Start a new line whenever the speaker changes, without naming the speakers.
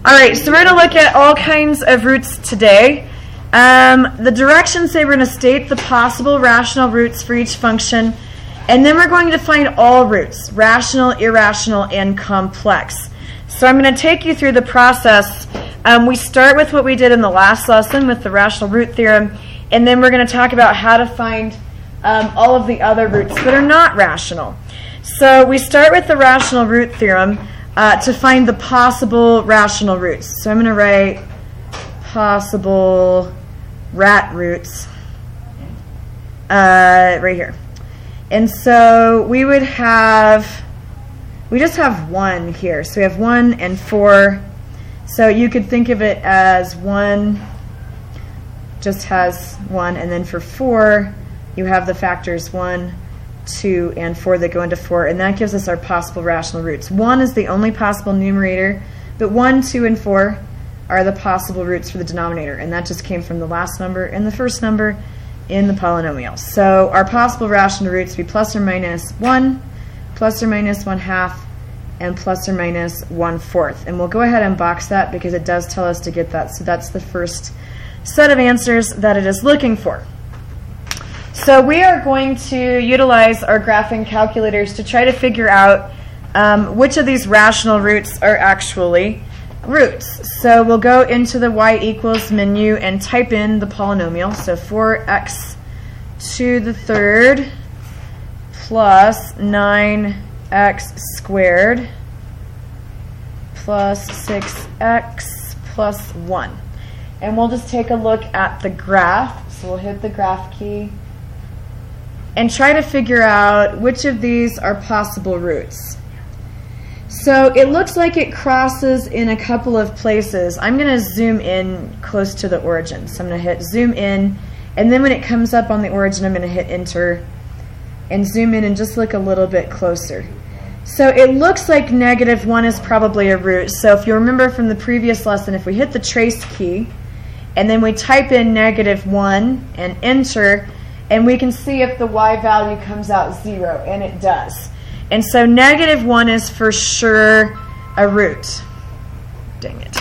All right, so we're going to look at all kinds of roots today. The directions say we're going to state the possible rational roots for each function, and then we're going to find all roots, rational, irrational, and complex. So I'm going to take you through the process. We start with what we did in the last lesson with the rational root theorem, and then we're going to talk about how to find all of the other roots that are not rational. So we start with the rational root theorem to find the possible rational roots. So I'm going to write possible rat roots right here. And so we would have, we just have 1 here. So we have 1 and 4. So you could think of it as 1 just has 1, and then for 4 you have the factors 1, 2, and 4 that go into 4, and that gives us our possible rational roots. 1 is the only possible numerator, but 1, 2, and 4 are the possible roots for the denominator, and that just came from the last number and the first number in the polynomial. So our possible rational roots would be plus or minus 1, plus or minus 1/2, and plus or minus 1/4. And we'll go ahead and box that because it does tell us to get that. So that's the first set of answers that it is looking for. So we are going to utilize our graphing calculators to try to figure out which of these rational roots are actually roots. So we'll go into the y equals menu and type in the polynomial. So 4x to the third plus 9x squared plus 6x plus 1. And we'll just take a look at the graph. So we'll hit the graph key and try to figure out which of these are possible roots. So it looks like it crosses in a couple of places. I'm going to zoom in close to the origin. So I'm going to hit zoom in, and then when it comes up on the origin, I'm going to hit enter and zoom in and just look a little bit closer. So it looks like -1 is probably a root. So if you remember from the previous lesson, if we hit the trace key and then we type in -1 and enter, and we can see if the y value comes out 0, and it does. And so -1 is for sure a root. Dang it.